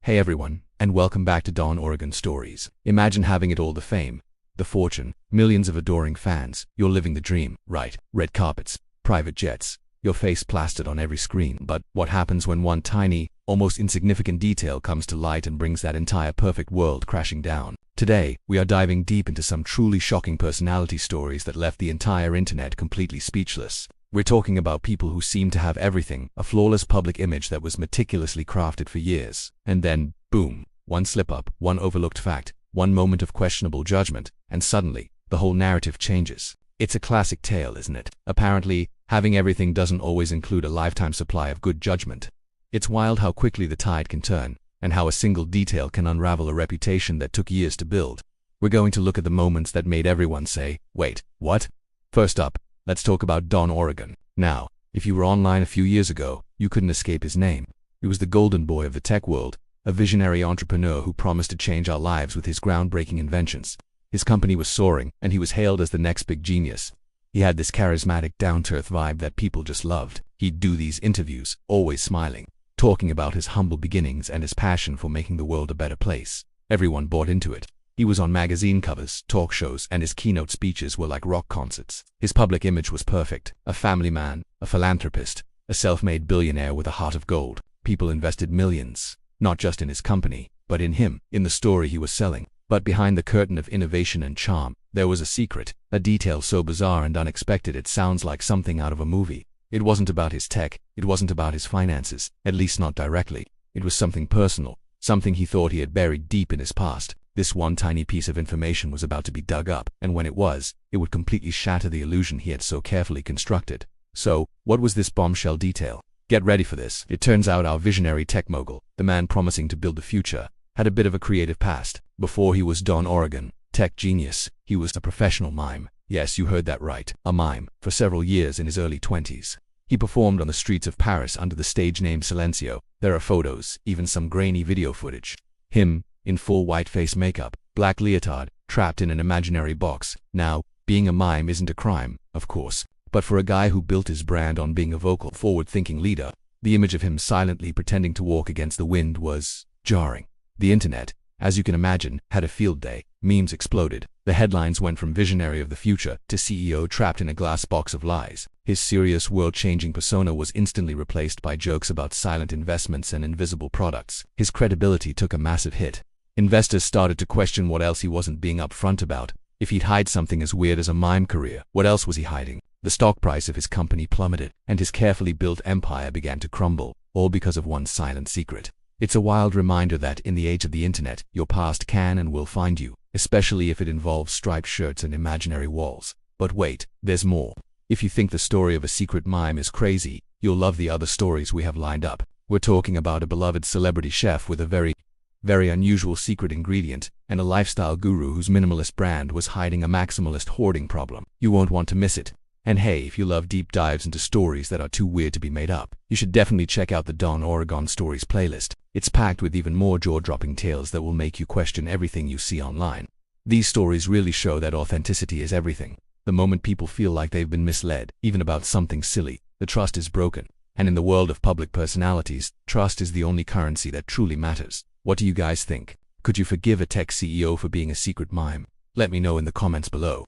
Hey everyone, and welcome back to Don Oregon Stories. Imagine having it all: the fame, the fortune, millions of adoring fans. You're living the dream, right? Red carpets, private jets, your face plastered on every screen. But what happens when one tiny, almost insignificant detail comes to light and brings that entire perfect world crashing down? Today, we are diving deep into some truly shocking personality stories that left the entire internet completely speechless. We're talking about people who seem to have everything: a flawless public image that was meticulously crafted for years. And then, boom, one slip-up, one overlooked fact, one moment of questionable judgment, and suddenly, the whole narrative changes. It's a classic tale, isn't it? Apparently, having everything doesn't always include a lifetime supply of good judgment. It's wild how quickly the tide can turn, and how a single detail can unravel a reputation that took years to build. We're going to look at the moments that made everyone say, "Wait, what?" First up, let's talk about Don Oregon. Now, if you were online a few years ago, you couldn't escape his name. He was the golden boy of the tech world, a visionary entrepreneur who promised to change our lives with his groundbreaking inventions. His company was soaring, and he was hailed as the next big genius. He had this charismatic, down-to-earth vibe that people just loved. He'd do these interviews, always smiling, talking about his humble beginnings and his passion for making the world a better place. Everyone bought into it. He was on magazine covers, talk shows, and his keynote speeches were like rock concerts. His public image was perfect: a family man, a philanthropist, a self-made billionaire with a heart of gold. People invested millions, not just in his company, but in him, in the story he was selling. But behind the curtain of innovation and charm, there was a secret, a detail so bizarre and unexpected it sounds like something out of a movie. It wasn't about his tech, it wasn't about his finances, at least not directly. It was something personal, something he thought he had buried deep in his past. This one tiny piece of information was about to be dug up, and when it was, it would completely shatter the illusion he had so carefully constructed. So, what was this bombshell detail? Get ready for this. It turns out our visionary tech mogul, the man promising to build the future, had a bit of a creative past. Before he was Don Oregon, tech genius, he was a professional mime. Yes, you heard that right, a mime, for several years in his early 20s. He performed on the streets of Paris under the stage name Silencio. There are photos, even some grainy video footage. Him, in full white face makeup, black leotard, trapped in an imaginary box. Now, being a mime isn't a crime, of course, but for a guy who built his brand on being a vocal, forward-thinking leader, the image of him silently pretending to walk against the wind was jarring. The internet, as you can imagine, had a field day. Memes exploded. The headlines went from visionary of the future to CEO trapped in a glass box of lies. His serious, world-changing persona was instantly replaced by jokes about silent investments and invisible products. His credibility took a massive hit. Investors started to question what else he wasn't being upfront about. If he'd hide something as weird as a mime career, what else was he hiding? The stock price of his company plummeted, and his carefully built empire began to crumble, all because of one silent secret. It's a wild reminder that, in the age of the internet, your past can and will find you, especially if it involves striped shirts and imaginary walls. But wait, there's more. If you think the story of a secret mime is crazy, you'll love the other stories we have lined up. We're talking about a beloved celebrity chef with a very unusual secret ingredient, and a lifestyle guru whose minimalist brand was hiding a maximalist hoarding problem. You won't want to miss it. And hey, if you love deep dives into stories that are too weird to be made up, you should definitely check out the Don Oregon Stories playlist. It's packed with even more jaw-dropping tales that will make you question everything you see online. These stories really show that authenticity is everything. The moment people feel like they've been misled, even about something silly, the trust is broken. And in the world of public personalities, trust is the only currency that truly matters. What do you guys think? Could you forgive a tech CEO for being a secret mime? Let me know in the comments below.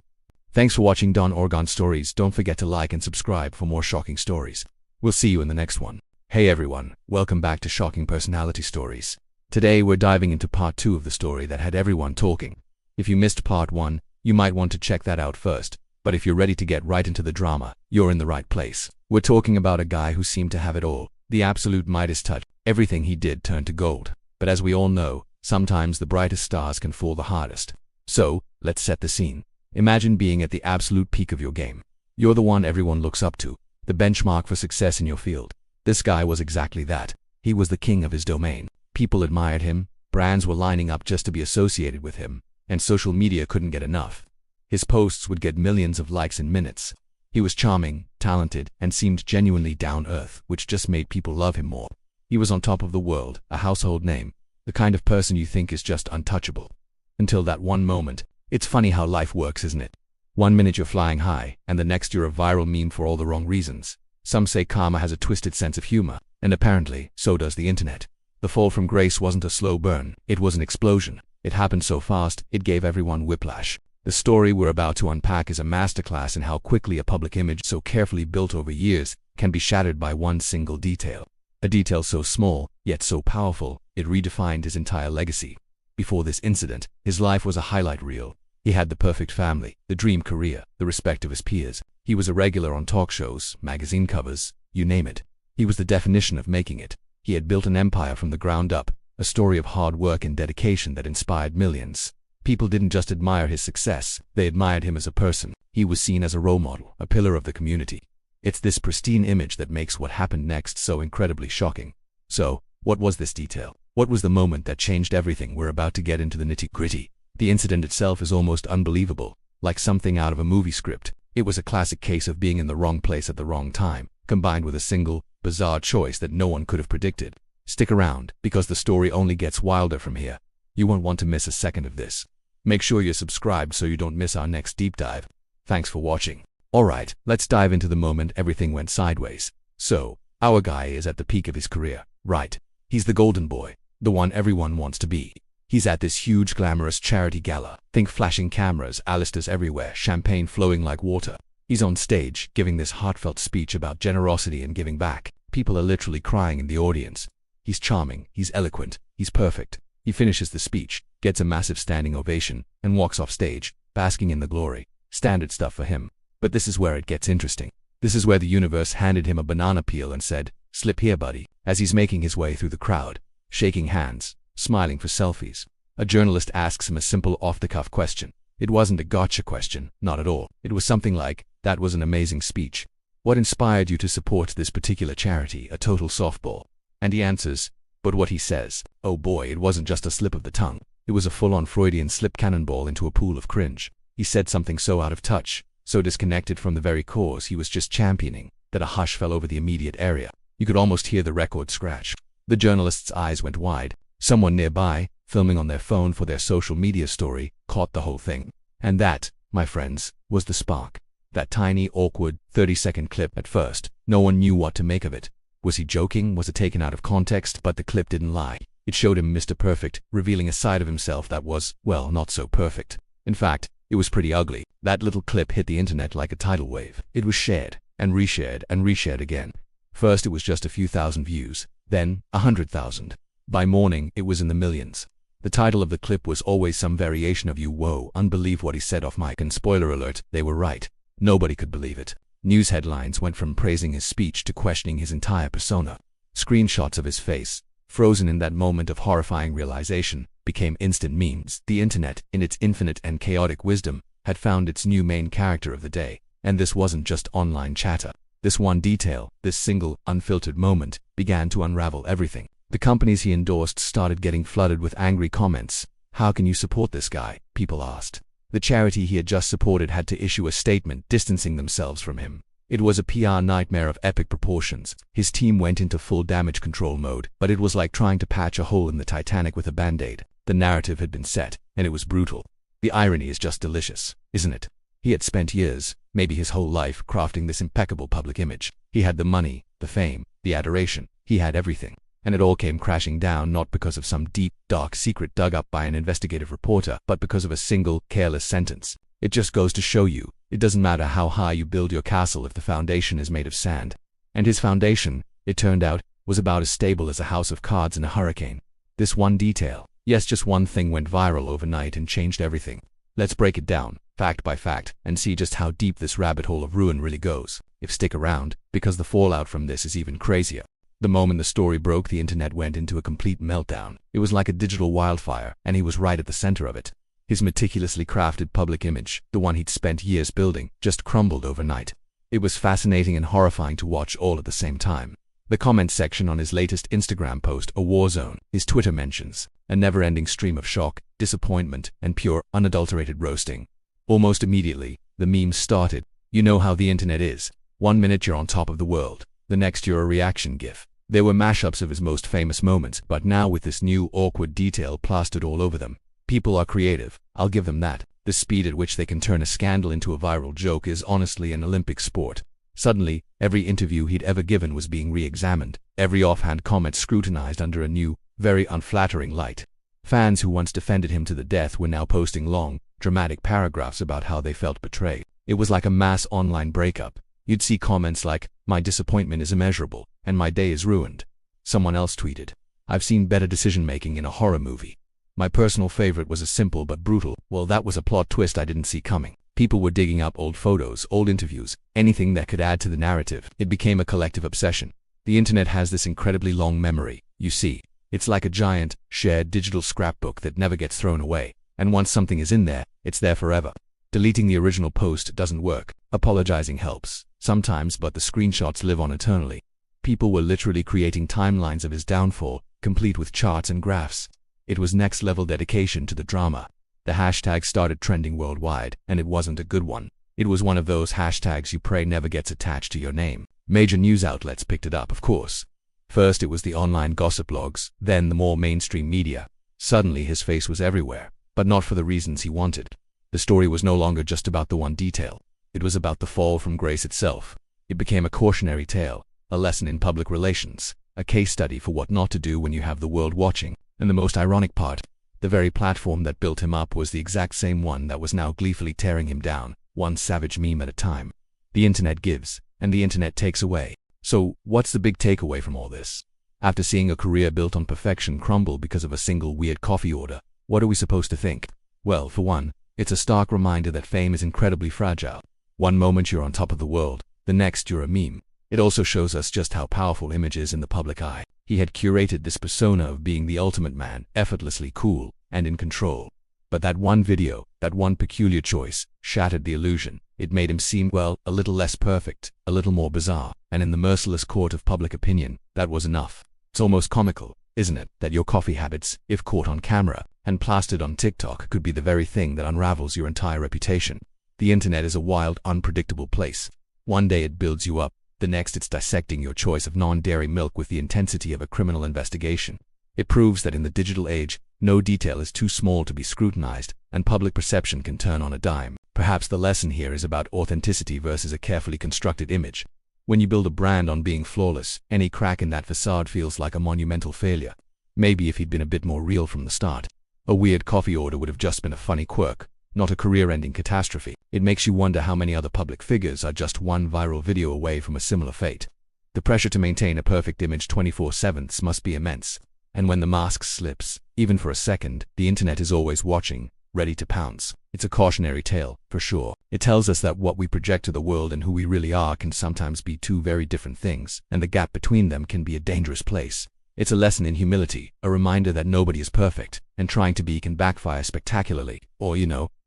Thanks for watching Don Oregon Stories. Don't forget to like and subscribe for more shocking stories. We'll see you in the next one. Hey everyone, welcome back to Shocking Personality Stories. Today we're diving into part 2 of the story that had everyone talking. If you missed part 1, you might want to check that out first. But if you're ready to get right into the drama, you're in the right place. We're talking about a guy who seemed to have it all, the absolute Midas touch. Everything he did turned to gold. But as we all know, sometimes the brightest stars can fall the hardest. So, let's set the scene. Imagine being at the absolute peak of your game. You're the one everyone looks up to, the benchmark for success in your field. This guy was exactly that. He was the king of his domain. People admired him, brands were lining up just to be associated with him, and social media couldn't get enough. His posts would get millions of likes in minutes. He was charming, talented, and seemed genuinely down-earth, which just made people love him more. He was on top of the world, a household name, the kind of person you think is just untouchable. Until that one moment. It's funny how life works, isn't it? One minute you're flying high, and the next you're a viral meme for all the wrong reasons. Some say karma has a twisted sense of humor, and apparently, so does the internet. The fall from grace wasn't a slow burn, it was an explosion. It happened so fast, it gave everyone whiplash. The story we're about to unpack is a masterclass in how quickly a public image so carefully built over years can be shattered by one single detail. A detail so small, yet so powerful, it redefined his entire legacy. Before this incident, his life was a highlight reel. He had the perfect family, the dream career, the respect of his peers. He was a regular on talk shows, magazine covers, you name it. He was the definition of making it. He had built an empire from the ground up, a story of hard work and dedication that inspired millions. People didn't just admire his success, they admired him as a person. He was seen as a role model, a pillar of the community. It's this pristine image that makes what happened next so incredibly shocking. So, what was this detail? What was the moment that changed everything? We're about to get into the nitty-gritty. The incident itself is almost unbelievable, like something out of a movie script. It was a classic case of being in the wrong place at the wrong time, combined with a single, bizarre choice that no one could have predicted. Stick around, because the story only gets wilder from here. You won't want to miss a second of this. Make sure you're subscribed so you don't miss our next deep dive. Thanks for watching. Alright, let's dive into the moment everything went sideways. So, our guy is at the peak of his career, right? He's the golden boy, the one everyone wants to be. He's at this huge glamorous charity gala. Think flashing cameras, A-listers everywhere, champagne flowing like water. He's on stage, giving this heartfelt speech about generosity and giving back. People are literally crying in the audience. He's charming, he's eloquent, he's perfect. He finishes the speech, gets a massive standing ovation, and walks off stage, basking in the glory. Standard stuff for him. But this is where it gets interesting. This is where the universe handed him a banana peel and said, "Slip here, buddy," as he's making his way through the crowd, shaking hands, smiling for selfies. A journalist asks him a simple off-the-cuff question. It wasn't a gotcha question, not at all. It was something like, "That was an amazing speech. What inspired you to support this particular charity, a total softball?" And he answers, but what he says, oh boy, it wasn't just a slip of the tongue. It was a full-on Freudian slip cannonball into a pool of cringe. He said something so out of touch, so disconnected from the very cause he was just championing, that a hush fell over the immediate area. You could almost hear the record scratch. The journalist's eyes went wide. Someone nearby, filming on their phone for their social media story, caught the whole thing. And that, my friends, was the spark. That tiny, awkward, 30-second clip. At first, no one knew what to make of it. Was he joking? Was it taken out of context? But the clip didn't lie. It showed him Mr. Perfect, revealing a side of himself that was, well, not so perfect. In fact, it was pretty ugly. That little clip hit the internet like a tidal wave. It was shared, and reshared, and reshared again. First it was just a few thousand views, then 100,000. By morning, it was in the millions. The title of the clip was always some variation of "You whoa, unbelieve what he said off mic," and spoiler alert, they were right. Nobody could believe it. News headlines went from praising his speech to questioning his entire persona. Screenshots of his face, frozen in that moment of horrifying realization, became instant memes. The internet, in its infinite and chaotic wisdom, had found its new main character of the day. And this wasn't just online chatter. This one detail, this single, unfiltered moment, began to unravel everything. The companies he endorsed started getting flooded with angry comments. "How can you support this guy?" people asked. The charity he had just supported had to issue a statement distancing themselves from him. It was a PR nightmare of epic proportions. His team went into full damage control mode, but it was like trying to patch a hole in the Titanic with a band-aid. The narrative had been set, and it was brutal. The irony is just delicious, isn't it? He had spent years, maybe his whole life, crafting this impeccable public image. He had the money, the fame, the adoration. He had everything. And it all came crashing down not because of some deep, dark secret dug up by an investigative reporter, but because of a single, careless sentence. It just goes to show you, it doesn't matter how high you build your castle if the foundation is made of sand. And his foundation, it turned out, was about as stable as a house of cards in a hurricane. This one detail, yes, just one thing, went viral overnight and changed everything. Let's break it down, fact by fact, and see just how deep this rabbit hole of ruin really goes. Stick around, because the fallout from this is even crazier. The moment the story broke, the internet went into a complete meltdown. It was like a digital wildfire, and he was right at the center of it. His meticulously crafted public image, the one he'd spent years building, just crumbled overnight. It was fascinating and horrifying to watch all at the same time. The comment section on his latest Instagram post, a war zone. His Twitter mentions, a never-ending stream of shock, disappointment, and pure, unadulterated roasting. Almost immediately, the memes started. You know how the internet is. 1 minute you're on top of the world. The next you're a reaction gif. There were mashups of his most famous moments, but now with this new awkward detail plastered all over them. People are creative, I'll give them that. The speed at which they can turn a scandal into a viral joke is honestly an Olympic sport. Suddenly, every interview he'd ever given was being re-examined, every offhand comment scrutinized under a new, very unflattering light. Fans who once defended him to the death were now posting long, dramatic paragraphs about how they felt betrayed. It was like a mass online breakup. You'd see comments like, "My disappointment is immeasurable, and my day is ruined." Someone else tweeted, "I've seen better decision-making in a horror movie. My personal favorite was a simple but brutal, well, that was a plot twist I didn't see coming." People were digging up old photos, old interviews, anything that could add to the narrative. It became a collective obsession. The internet has this incredibly long memory, you see. It's like a giant, shared digital scrapbook that never gets thrown away, and once something is in there, it's there forever. Deleting the original post doesn't work. Apologizing helps, sometimes, but the screenshots live on eternally. People were literally creating timelines of his downfall, complete with charts and graphs. It was next-level dedication to the drama. The hashtag started trending worldwide, and it wasn't a good one. It was one of those hashtags you pray never gets attached to your name. Major news outlets picked it up, of course. First it was the online gossip blogs, then the more mainstream media. Suddenly his face was everywhere, but not for the reasons he wanted. The story was no longer just about the one detail. It was about the fall from grace itself. It became a cautionary tale, a lesson in public relations, a case study for what not to do when you have the world watching. And the most ironic part, the very platform that built him up was the exact same one that was now gleefully tearing him down, one savage meme at a time. The internet gives, and the internet takes away. So, what's the big takeaway from all this? After seeing a career built on perfection crumble because of a single weird coffee order, what are we supposed to think? Well, for one, it's a stark reminder that fame is incredibly fragile. One moment you're on top of the world, the next you're a meme. It also shows us just how powerful image is in the public eye. He had curated this persona of being the ultimate man, effortlessly cool and in control. But that one video, that one peculiar choice, shattered the illusion. It made him seem, well, a little less perfect, a little more bizarre, and in the merciless court of public opinion, that was enough. It's almost comical, isn't it, that your coffee habits, if caught on camera and plastered on TikTok, could be the very thing that unravels your entire reputation. The internet is a wild, unpredictable place. One day it builds you up, the next it's dissecting your choice of non-dairy milk with the intensity of a criminal investigation. It proves that in the digital age, no detail is too small to be scrutinized, and public perception can turn on a dime. Perhaps the lesson here is about authenticity versus a carefully constructed image. When you build a brand on being flawless, any crack in that facade feels like a monumental failure. Maybe if he'd been a bit more real from the start, a weird coffee order would have just been a funny quirk, not a career-ending catastrophe. It makes you wonder how many other public figures are just one viral video away from a similar fate. The pressure to maintain a perfect image 24/7 must be immense. And when the mask slips, even for a second, the internet is always watching, ready to pounce. It's a cautionary tale, for sure. It tells us that what we project to the world and who we really are can sometimes be two very different things, and the gap between them can be a dangerous place. It's a lesson in humility, a reminder that nobody is perfect, and trying to be can backfire spectacularly. Or,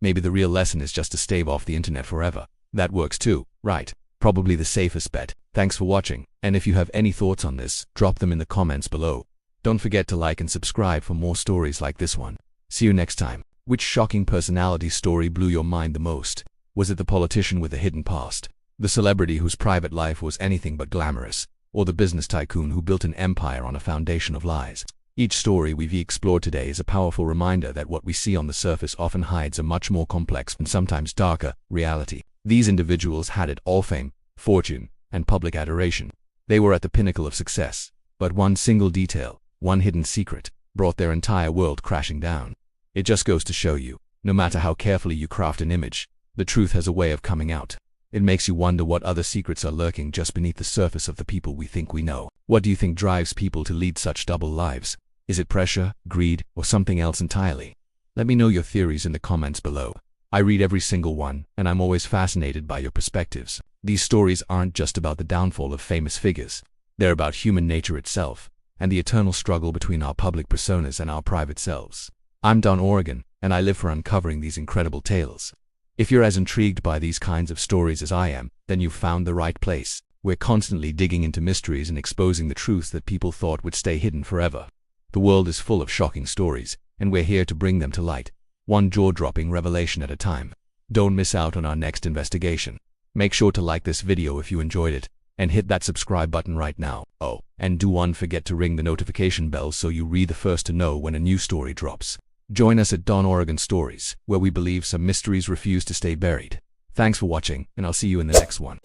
maybe the real lesson is just to stave off the internet forever. That works too, right? Probably the safest bet. Thanks for watching, and if you have any thoughts on this, drop them in the comments below. Don't forget to like and subscribe for more stories like this one. See you next time. Which shocking personality story blew your mind the most? Was it the politician with a hidden past? The celebrity whose private life was anything but glamorous? Or the business tycoon who built an empire on a foundation of lies? Each story we've explored today is a powerful reminder that what we see on the surface often hides a much more complex and sometimes darker reality. These individuals had it all: fame, fortune, and public adoration. They were at the pinnacle of success. But one single detail, one hidden secret, brought their entire world crashing down. It just goes to show you, no matter how carefully you craft an image, the truth has a way of coming out. It makes you wonder what other secrets are lurking just beneath the surface of the people we think we know. What do you think drives people to lead such double lives? Is it pressure, greed, or something else entirely? Let me know your theories in the comments below. I read every single one, and I'm always fascinated by your perspectives. These stories aren't just about the downfall of famous figures. They're about human nature itself, and the eternal struggle between our public personas and our private selves. I'm Don Oregon, and I live for uncovering these incredible tales. If you're as intrigued by these kinds of stories as I am, then you've found the right place. We're constantly digging into mysteries and exposing the truths that people thought would stay hidden forever. The world is full of shocking stories, and we're here to bring them to light, one jaw-dropping revelation at a time. Don't miss out on our next investigation. Make sure to like this video if you enjoyed it, and hit that subscribe button right now. Oh, and don't forget to ring the notification bell so you be the first to know when a new story drops. Join us at Don Oregon Stories, where we believe some mysteries refuse to stay buried. Thanks for watching, and I'll see you in the next one.